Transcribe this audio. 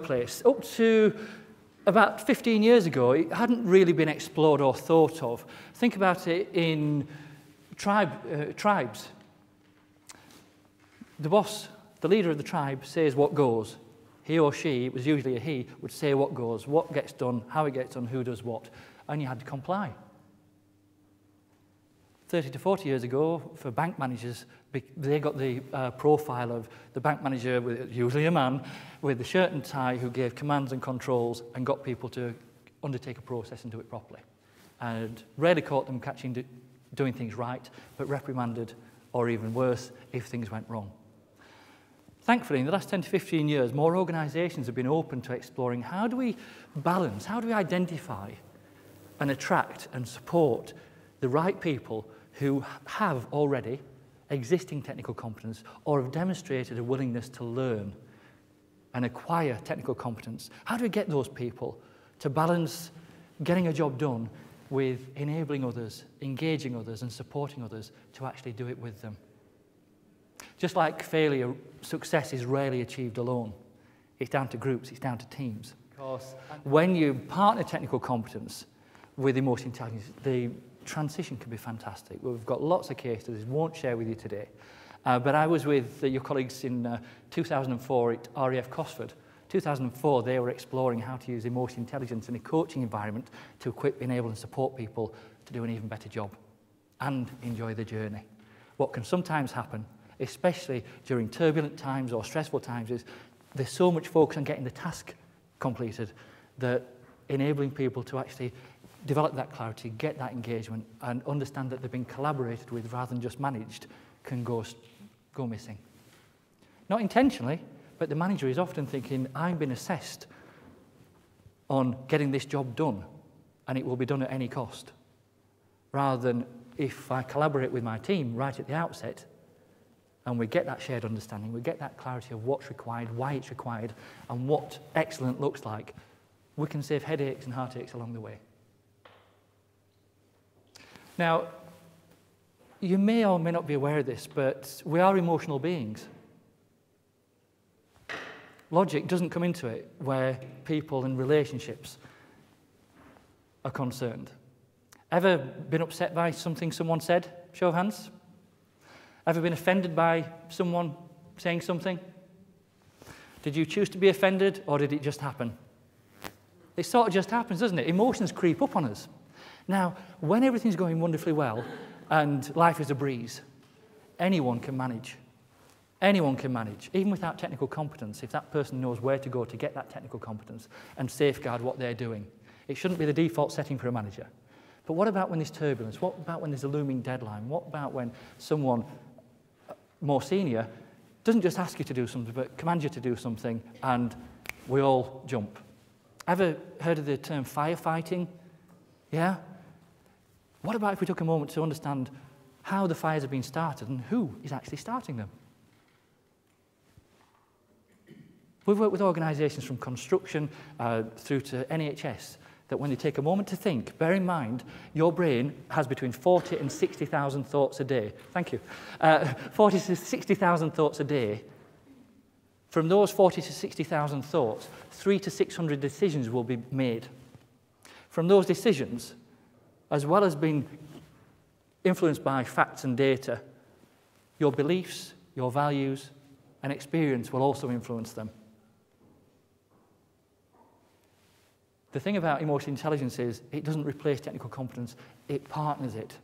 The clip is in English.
workplace. Up to about 15 years ago, it hadn't really been explored or thought of. Think about it in tribes. The boss, the leader of the tribe, says what goes. He or she, it was usually a he, would say what goes, what gets done, how it gets done, who does what, and you had to comply. 30 to 40 years ago, for bank managers, they got the profile of the bank manager, usually a man, with the shirt and tie who gave commands and controls and got people to undertake a process and do it properly. And rarely caught them doing things right, but reprimanded, or even worse, if things went wrong. Thankfully, in the last 10 to 15 years, more organisations have been open to exploring how do we balance, how do we identify and attract and support the right people who have already existing technical competence or have demonstrated a willingness to learn and acquire technical competence. How do we get those people to balance getting a job done with enabling others, engaging others and supporting others to actually do it with them? Just like failure, success is rarely achieved alone. It's down to groups, it's down to teams. Because when you partner technical competence with emotional intelligence, the transition can be fantastic. We've got lots of case studies, won't share with you today. But I was with your colleagues in 2004 at RAF Cosford. 2004, they were exploring how to use emotional intelligence in a coaching environment to equip, enable and support people to do an even better job and enjoy the journey. What can sometimes happen, especially during turbulent times or stressful times, is there's so much focus on getting the task completed that enabling people to actually develop that clarity, get that engagement, and understand that they've been collaborated with rather than just managed can go missing. Not intentionally, but the manager is often thinking, I'm being assessed on getting this job done, and it will be done at any cost. Rather than if I collaborate with my team right at the outset, and we get that shared understanding, we get that clarity of what's required, why it's required, and what excellent looks like, we can save headaches and heartaches along the way. Now, you may or may not be aware of this, but we are emotional beings. Logic doesn't come into it where people and relationships are concerned. Ever been upset by something someone said? Show of hands. Ever been offended by someone saying something? Did you choose to be offended, or did it just happen? It sort of just happens, doesn't it? Emotions creep up on us. Now, when everything's going wonderfully well and life is a breeze, anyone can manage. Anyone can manage, even without technical competence, if that person knows where to go to get that technical competence and safeguard what they're doing. It shouldn't be the default setting for a manager. But what about when there's turbulence? What about when there's a looming deadline? What about when someone more senior doesn't just ask you to do something, but commands you to do something, and we all jump? Ever heard of the term firefighting? Yeah? What about if we took a moment to understand how the fires have been started and who is actually starting them? We've worked with organisations from construction through to NHS that when they take a moment to think, bear in mind, your brain has between 40 and 60,000 thoughts a day. Thank you. 40 to 60,000 thoughts a day. From those 40 to 60,000 thoughts, 300 to 600 decisions will be made. From those decisions, as well as being influenced by facts and data, your beliefs, your values, and experience will also influence them. The thing about emotional intelligence is it doesn't replace technical competence, it partners it.